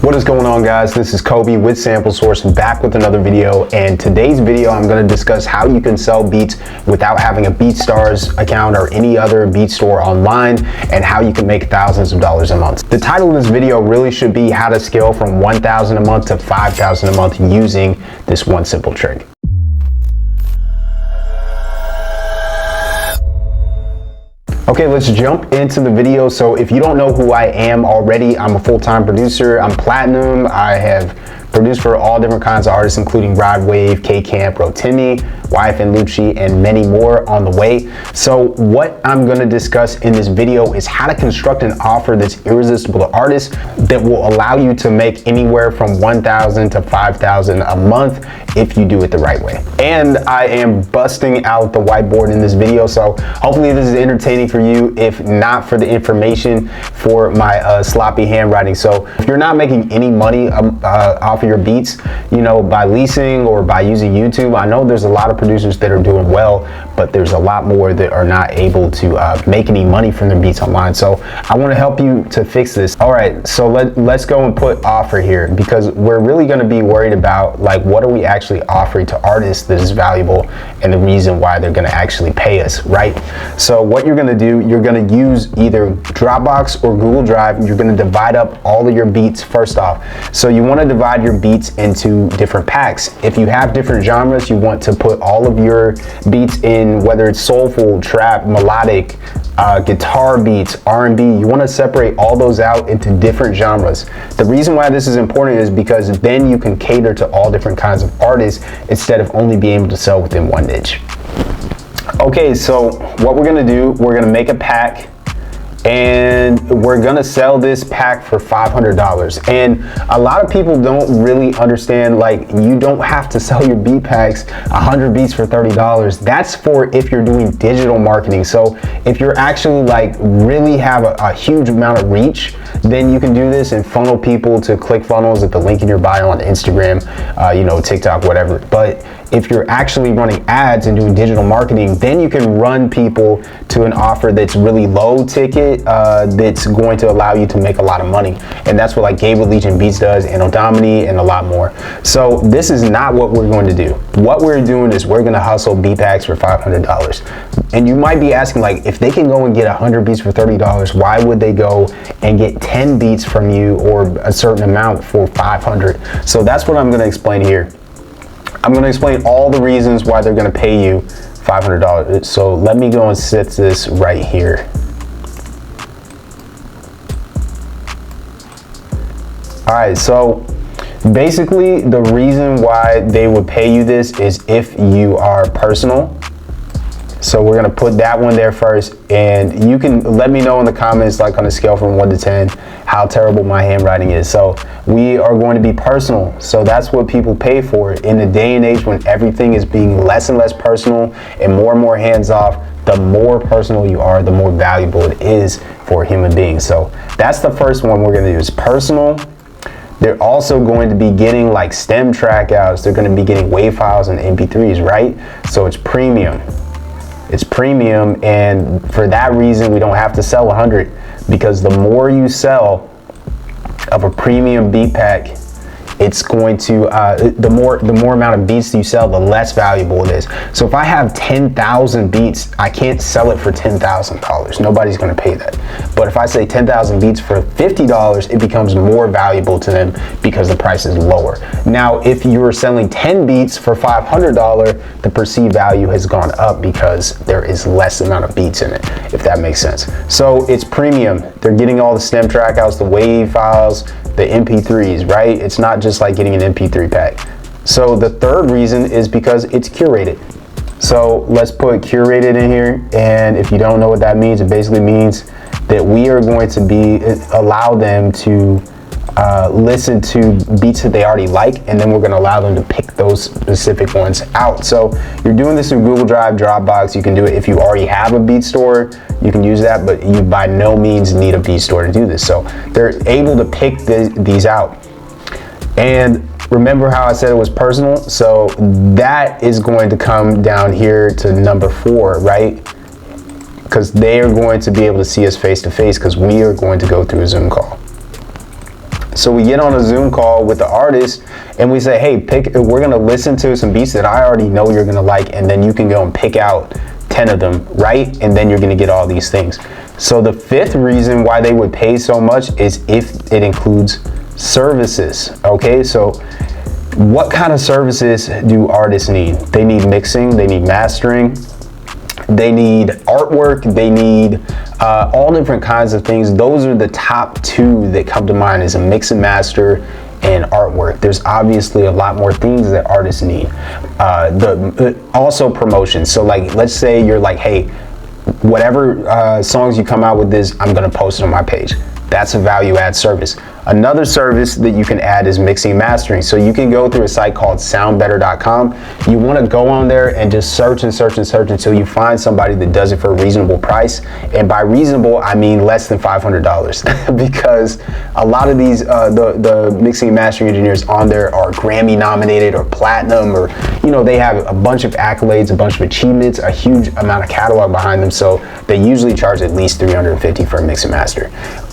What is going on, guys? This is Kobe with Sample Source, back with another video, and today's video I'm going to discuss how you can sell beats without having a Beatstars account or any other beat store online, and how you can make thousands of dollars a month. The title of this video really should be how to scale from $1,000 a month to $5,000 a month using this one simple trick. Okay, let's jump into the video. So if you don't know who I am already, I'm a full-time producer. I'm platinum. I have produced for all different kinds of artists, including Rod Wave, K-Camp, Rotimi, YF and Lucci, and many more on the way. So what I'm gonna discuss in this video is how to construct an offer that's irresistible to artists that will allow you to make anywhere from $1,000 to $5,000 a month if you do it the right way. And I am busting out the whiteboard in this video, so hopefully this is entertaining for you, if not for the information for my sloppy handwriting. So if you're not making any money off of your beats, you know, by leasing or by using YouTube, I know there's a lot of producers that are doing well, but there's a lot more that are not able to make any money from their beats online. So I want to help you to fix this. All right, so let's go and put offer here, because we're really going to be worried about, like, what are we actually offering to artists that is valuable and the reason why they're going to actually pay us, right? So what you're going to do, you're going to use either Dropbox or Google Drive. You're going to divide up all of your beats first off. So you want to divide your beats into different packs. If you have different genres, you want to put all of your beats in, whether it's soulful, trap, melodic, guitar beats, R&B. You want to separate all those out into different genres. The reason why this is important is because then you can cater to all different kinds of artists instead of only being able to sell within one niche. Okay, so what we're going to do, we're going to make a pack, and we're gonna sell this pack for $500. And a lot of people don't really understand, like, you don't have to sell your beat packs 100 beats for $30. That's for if you're doing digital marketing. So if you're actually, like, really have a huge amount of reach, then you can do this and funnel people to ClickFunnels at the link in your bio on Instagram, you know, TikTok, whatever. But if you're actually running ads and doing digital marketing, then you can run people to an offer that's really low ticket, that's going to allow you to make a lot of money. And that's what, like, Gabe Legion Beats does, and Odomini, and a lot more. So this is not what we're going to do. What we're doing is we're gonna hustle beat packs for $500. And you might be asking, like, if they can go and get 100 beats for $30, why would they go and get 10 beats from you or a certain amount for $500? So that's what I'm gonna explain here. I'm going to explain all the reasons why they're going to pay you $500. So let me go and set this right here. All right, so basically the reason why they would pay you this is if you are personal. So we're going to put that one there first, and you can let me know in the comments, like, on a scale from 1 to 10, how terrible my handwriting is. So we are going to be personal. So that's what people pay for. In the day and age when everything is being less and less personal and more hands off, the more personal you are, the more valuable it is for a human being. So that's the first one we're going to do, is personal. They're also going to be getting, like, stem track outs. They're going to be getting WAV files and MP3s, right? So it's premium. It's premium, and for that reason we don't have to sell 100, because the more you sell of a premium beat pack, it's going to the more amount of beats you sell, the less valuable it is. So if I have 10,000 beats, I can't sell it for $10,000. Nobody's going to pay that. But if I say 10,000 beats for $50, it becomes more valuable to them because the price is lower. Now, if you were selling 10 beats for $500, the perceived value has gone up because there is less amount of beats in it, if that makes sense. So it's premium. They're getting all the stem track outs, the WAV files, the MP3s, right? It's not just like getting an MP3 pack. So the third reason is because it's curated. So let's put curated in here, and if you don't know what that means, it basically means that we are going to allow them to listen to beats that they already like, and then we're going to allow them to pick those specific ones out. So you're doing this through Google Drive, Dropbox. You can do it if you already have a beat store. You can use that, but you by no means need a beat store to do this. So they're able to pick these out. And remember how I said it was personal? So that is going to come down here to number 4, right? Because they are going to be able to see us face to face, because we are going to go through a Zoom call. So we get on a Zoom call with the artist and we say, hey, we're gonna listen to some beats that I already know you're gonna like, and then you can go and pick out 10 of them, right? And then you're gonna get all these things. So the fifth reason why they would pay so much is if it includes services, okay? So what kind of services do artists need? They need mixing, they need mastering, they need artwork, they need all different kinds of things. Those are the top two that come to mind, is a mix and master and artwork. There's obviously a lot more things that artists need. Also promotion. So like, let's say you're like, hey, whatever songs you come out with this, I'm gonna post it on my page. That's a value add service. Another service that you can add is mixing and mastering. So you can go through a site called soundbetter.com. You want to go on there and just search and search and search until you find somebody that does it for a reasonable price. And by reasonable, I mean less than $500 because a lot of these, the mixing and mastering engineers on there are Grammy nominated or platinum, or, you know, they have a bunch of accolades, a bunch of achievements, a huge amount of catalog behind them. So they usually charge at least $350 for a mix and master.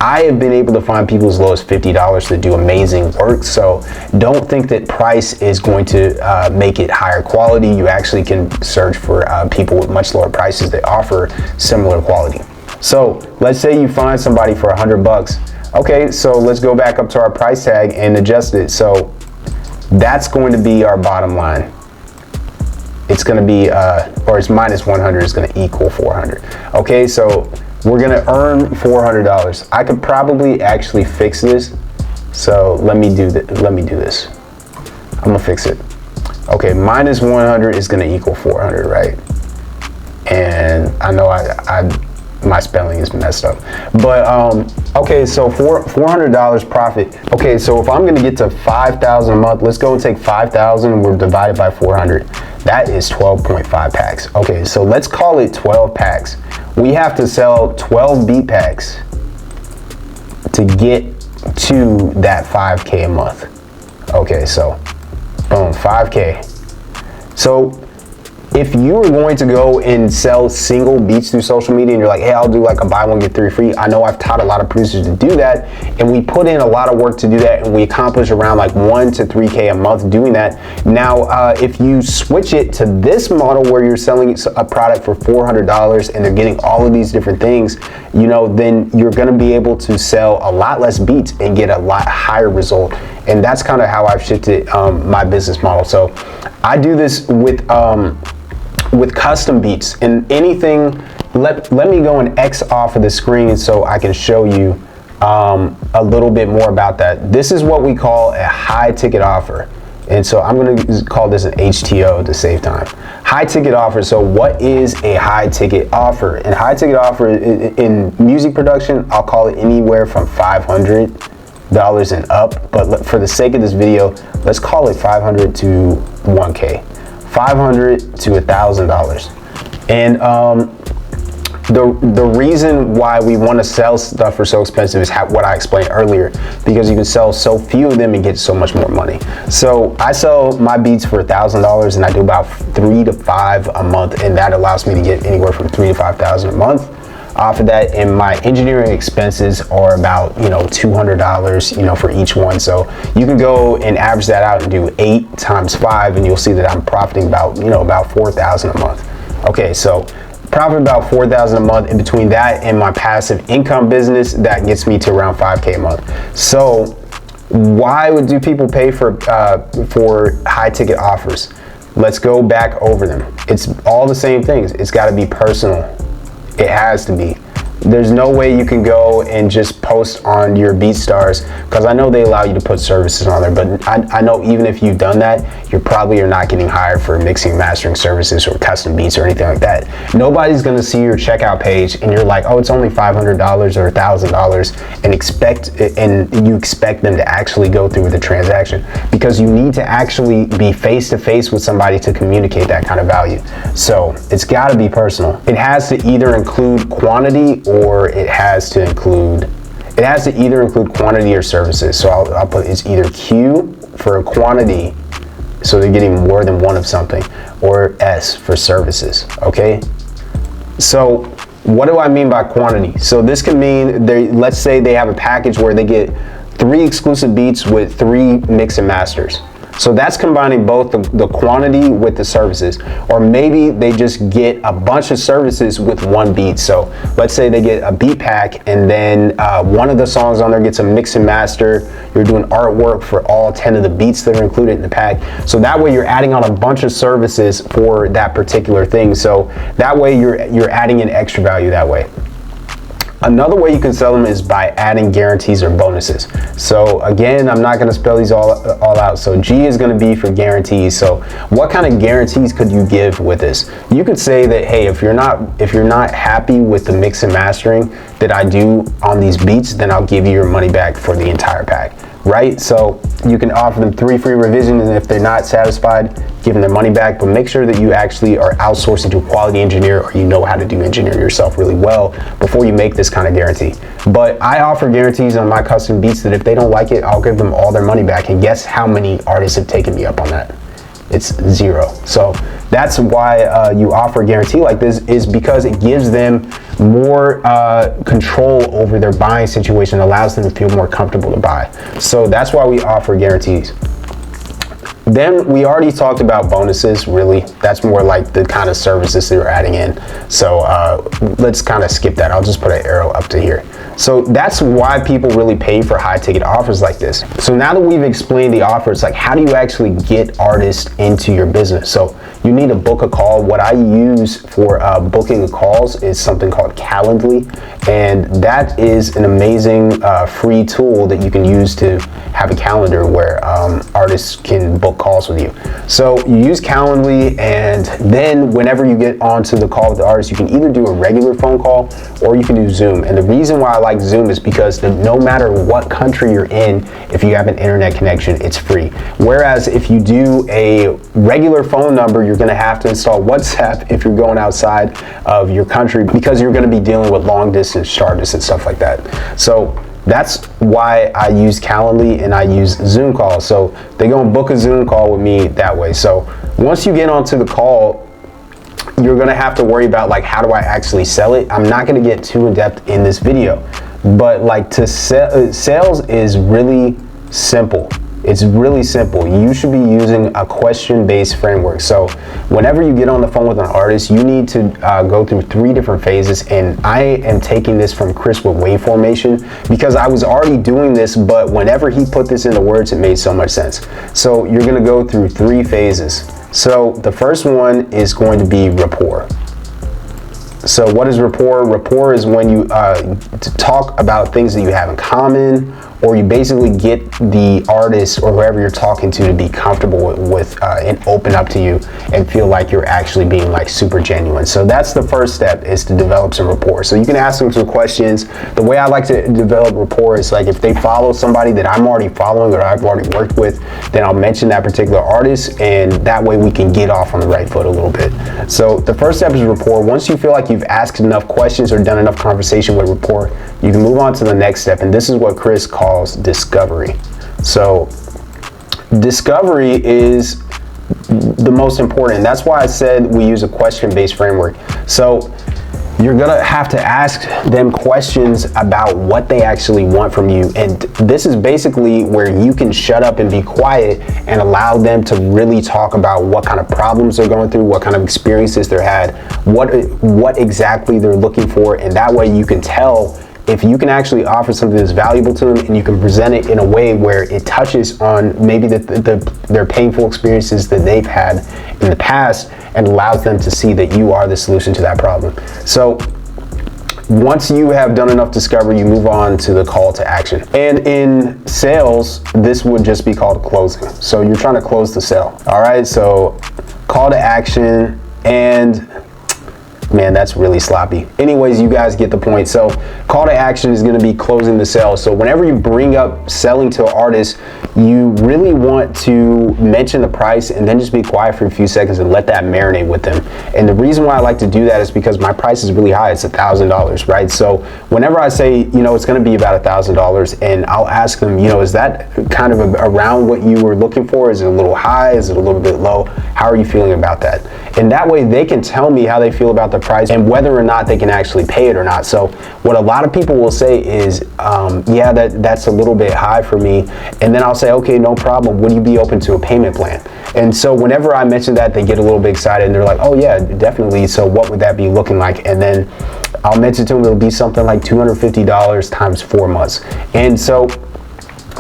I have been able to find people as low as $50 that do amazing work. So don't think that price is going to make it higher quality. You actually can search for people with much lower prices that offer similar quality. So let's say you find somebody for $100. Okay, so let's go back up to our price tag and adjust it. So that's going to be our bottom line. It's going to be, or it's minus 100 is going to equal 400. Okay, so we're gonna earn $400. I could probably actually fix this. So let me do this. I'm gonna fix it. Okay, minus 100 is gonna equal 400, right? And I know my spelling is messed up. But okay, so $400 profit. Okay, so if I'm gonna get to 5,000 a month, let's go and take 5,000 and we're divided by 400. That is 12.5 packs. Okay, so let's call it 12 packs. We have to sell 12 beat packs to get to that 5K a month. Okay, so boom, 5K. So if you were going to go and sell single beats through social media and you're like, hey, I'll do like a buy one, get three free. I know I've taught a lot of producers to do that, and we put in a lot of work to do that, and we accomplish around like 1 to 3K a month doing that. Now, if you switch it to this model where you're selling a product for $400 and they're getting all of these different things, you know, then you're gonna be able to sell a lot less beats and get a lot higher result. And that's kind of how I've shifted my business model. So I do this with custom beats and anything. Let me go and X off of the screen so I can show you a little bit more about that. This is what we call a high ticket offer. And so I'm going to call this an HTO to save time. High ticket offer. So what is a high ticket offer? And high ticket offer in music production, I'll call it anywhere from $500 and up. But for the sake of this video, let's call it 500 to 1K. $500 to $1,000. And the reason why we want to sell stuff for so expensive is what I explained earlier, because you can sell so few of them and get so much more money. So I sell my beats for $1,000 and I do about 3 to 5 a month, and that allows me to get anywhere from 3 to 5,000 a month off of that. And my engineering expenses are about, you know, $200, you know, for each one. So you can go and average that out and do 8 times 5, and you'll see that I'm profiting about, you know, about 4,000 a month. Okay, so profit about 4,000 a month. In between that and my passive income business, that gets me to around 5K a month. So why do people pay for high ticket offers? Let's go back over them. It's all the same things. It's got to be personal. It has to be. There's no way you can go and just post on your Beatstars, because I know they allow you to put services on there, but I know even if you've done that, you probably are not getting hired for mixing and mastering services or custom beats or anything like that. Nobody's gonna see your checkout page and you're like, oh, it's only $500 or $1,000, and you expect them to actually go through with the transaction, because you need to actually be face to face with somebody to communicate that kind of value. So it's gotta be personal. It has to either include quantity, or it has to either include quantity or services. So I'll put, it's either Q for quantity, so they're getting more than one of something, or S for services. Okay, so what do I mean by quantity? So this can mean let's say they have a package where they get 3 exclusive beats with 3 mix and masters. So that's combining both the quantity with the services. Or maybe they just get a bunch of services with 1 beat. So let's say they get a beat pack, and then one of the songs on there gets a mix and master. You're doing artwork for all 10 of the beats that are included in the pack. So that way you're adding on a bunch of services for that particular thing. So that way you're adding in extra value that way. Another way you can sell them is by adding guarantees or bonuses. So again, I'm not going to spell these all out. So G is going to be for guarantees. So what kind of guarantees could you give with this? You could say that, hey, if you're not happy with the mix and mastering that I do on these beats, then I'll give you your money back for the entire pack. Right? So you can offer them 3 free revisions, and if they're not satisfied, give them their money back. But make sure that you actually are outsourcing to a quality engineer, or you know how to do engineering yourself really well before you make this kind of guarantee. But I offer guarantees on my custom beats that if they don't like it, I'll give them all their money back. And guess how many artists have taken me up on that? It's 0. So that's why you offer a guarantee like this, is because it gives them more control over their buying situation, allows them to feel more comfortable to buy. So that's why we offer guarantees. Then we already talked about bonuses. Really, that's more like the kind of services that you're adding in. So let's kind of skip that. I'll just put an arrow up to here. So that's why people really pay for high ticket offers like this. So now that we've explained the offer, it's like, how do you actually get artists into your business? So you need to book a call. What I use for booking calls is something called Calendly, and that is an amazing free tool that you can use to have a calendar where artists can book calls with you. So you use Calendly, and then whenever you get onto the call with the artist, you can either do a regular phone call or you can do Zoom. And the reason why I like Zoom is because no matter what country you're in, if you have an internet connection, it's free. Whereas if you do a regular phone number, you're going to have to install WhatsApp if you're going outside of your country, because you're going to be dealing with long distance charges and stuff like that. So that's why I use Calendly and I use Zoom calls. So they go and book a Zoom call with me that way. So once you get onto the call, you're going to have to worry about, like, how do I actually sell it? I'm not going to get too in depth in this video, but like to sales is really simple. It's really simple. You should be using a question-based framework. So whenever you get on the phone with an artist, you need to go through 3 different phases. And I am taking this from Chris with wave formation, because I was already doing this, but whenever he put this into words, it made so much sense. So you're gonna go through 3 phases. So the first one is going to be rapport. So what is rapport? Rapport is when you talk about things that you have in common, or you basically get the artist or whoever you're talking to be comfortable with and open up to you and feel like you're actually being like super genuine. So that's the first step, is to develop some rapport. So you can ask them some questions. The way I like to develop rapport is like, if they follow somebody that I'm already following or I've already worked with, then I'll mention that particular artist, and that way we can get off on the right foot a little bit. So the first step is rapport. Once you feel like you've asked enough questions or done enough conversation with rapport, you can move on to the next step, and this is what Chris calls discovery. So discovery is the most important. That's why I said we use a question-based framework. So you're gonna have to ask them questions about what they actually want from you, and this is basically where you can shut up and be quiet and allow them to really talk about what kind of problems they're going through, what kind of experiences they've had, what exactly they're looking for, and that way you can tell if you can actually offer something that's valuable to them, and you can present it in a way where it touches on maybe their painful experiences that they've had in the past, and allows them to see that you are the solution to that problem. So once you have done enough discovery, you move on to the call to action. And in sales, this would just be called closing. So you're trying to close the sale. All right, so call to action, and man, that's really sloppy. Anyways, you guys get the point. So call to action is going to be closing the sale. So whenever you bring up selling to an artist, you really want to mention the price and then just be quiet for a few seconds and let that marinate with them. And the reason why I like to do that is because my price is really high. It's $1,000, right? So whenever I say, it's going to be about $1,000, and I'll ask them, is that kind of around what you were looking for? Is it a little high? Is it a little bit low? How are you feeling about that? And that way they can tell me how they feel about the price and whether or not they can actually pay it or not. So what a lot of people will say is, yeah, that's a little bit high for me. And then I'll say, okay, no problem. Would you be open to a payment plan? And so whenever I mention that, they get a little bit excited and they're like, oh yeah, definitely. So what would that be looking like? And then I'll mention to them it'll be something like $250 times 4 months. And so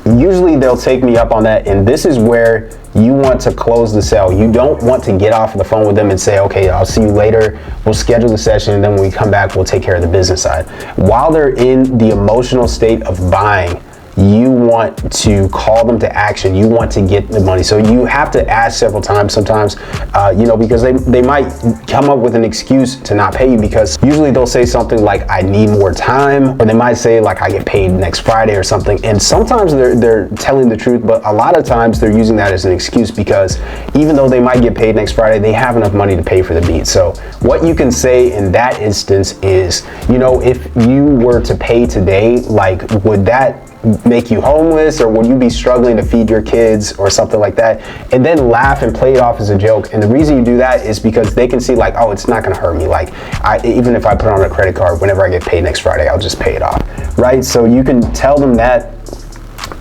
usually they'll take me up on that. And this is where you want to close the sale. You don't want to get off the phone with them and say, okay, I'll see you later. We'll schedule the session, and then when we come back, we'll take care of the business side. While they're in the emotional state of buying, you want to call them to action. You want to get the money. So you have to ask several times sometimes, because they might come up with an excuse to not pay you, because usually they'll say something like, I need more time, or they might say like, I get paid next Friday or something. And sometimes they're telling the truth, but a lot of times they're using that as an excuse, because even though they might get paid next Friday, they have enough money to pay for the beat. So what you can say in that instance is, if you were to pay today, like, would that make you homeless, or would you be struggling to feed your kids or something like that? And then laugh and play it off as a joke. And the reason you do that is because they can see like, oh, it's not going to hurt me. Like, even if I put on a credit card, whenever I get paid next Friday, I'll just pay it off, right? So you can tell them that.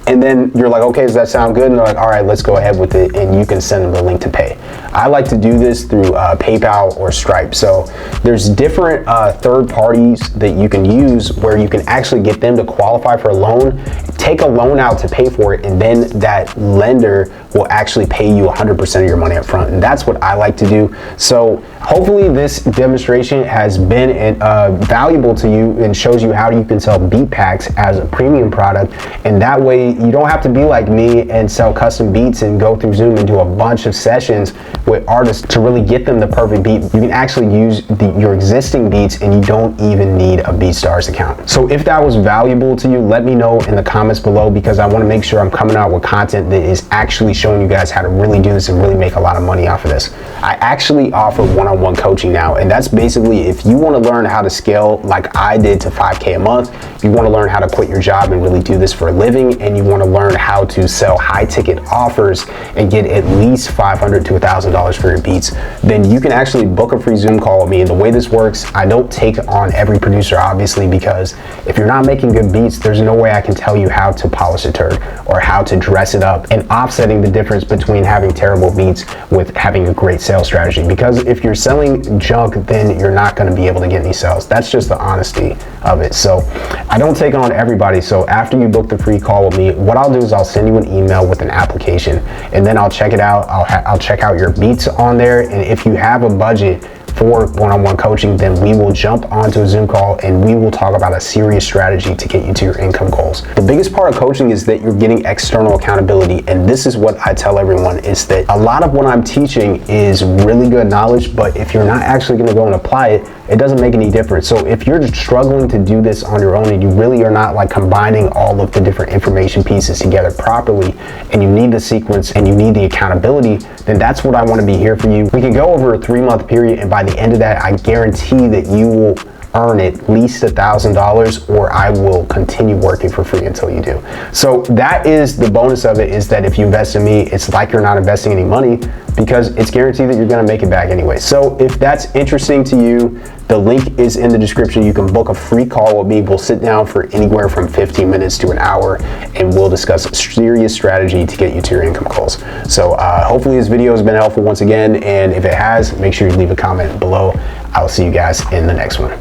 And then you're like, okay, does that sound good? And they're like, all right, let's go ahead with it. And you can send them the link to pay. I like to do this through PayPal or Stripe. So there's different third parties that you can use where you can actually get them to qualify for a loan, take a loan out to pay for it, and then that lender will actually pay you 100% of your money up front. And that's what I like to do. So hopefully this demonstration has been valuable to you and shows you how you can sell beat packs as a premium product. And that way you don't have to be like me and sell custom beats and go through Zoom and do a bunch of sessions with artists to really get them the perfect beat. You can actually use your existing beats, and you don't even need a Beatstars account. So if that was valuable to you, let me know in the comments below, because I want to make sure I'm coming out with content that is actually showing you guys how to really do this and really make a lot of money off of this. I actually offer one-on-one coaching now, and that's basically if you want to learn how to scale like I did to 5K a month, you want to learn how to quit your job and really do this for a living, and you want to learn how to sell high ticket offers and get at least $500 to $1,000 for your beats, then you can actually book a free Zoom call with me. And the way this works, I don't take on every producer, obviously, because if you're not making good beats, there's no way I can tell you how to polish a turd or how to dress it up, and offsetting the difference between having terrible beats with having a great sales strategy. Because if you're selling junk, then you're not going to be able to get any sales. That's just the honesty of it. So I don't take on everybody. So after you book the free call with me, what I'll do is I'll send you an email with an application, and then I'll check it out. I'll check out your beats on there, and if you have a budget for one-on-one coaching, then we will jump onto a Zoom call and we will talk about a serious strategy to get you to your income goals. The biggest part of coaching is that you're getting external accountability, and this is what I tell everyone, is that a lot of what I'm teaching is really good knowledge, but if you're not actually going to go and apply it, it doesn't make any difference. So if you're struggling to do this on your own and you really are not like combining all of the different information pieces together properly, and you need the sequence and you need the accountability, then that's what I want to be here for you. We can go over a 3-month period, and by the end of that, I guarantee that you will earn at least $1,000, or I will continue working for free until you do. So that is the bonus of it, is that if you invest in me, it's like you're not investing any money, because it's guaranteed that you're going to make it back anyway. So if that's interesting to you, the link is in the description. You can book a free call with me. We'll sit down for anywhere from 15 minutes to an hour, and we'll discuss a serious strategy to get you to your income goals. So hopefully this video has been helpful once again, and if it has, make sure you leave a comment below. I'll see you guys in the next one.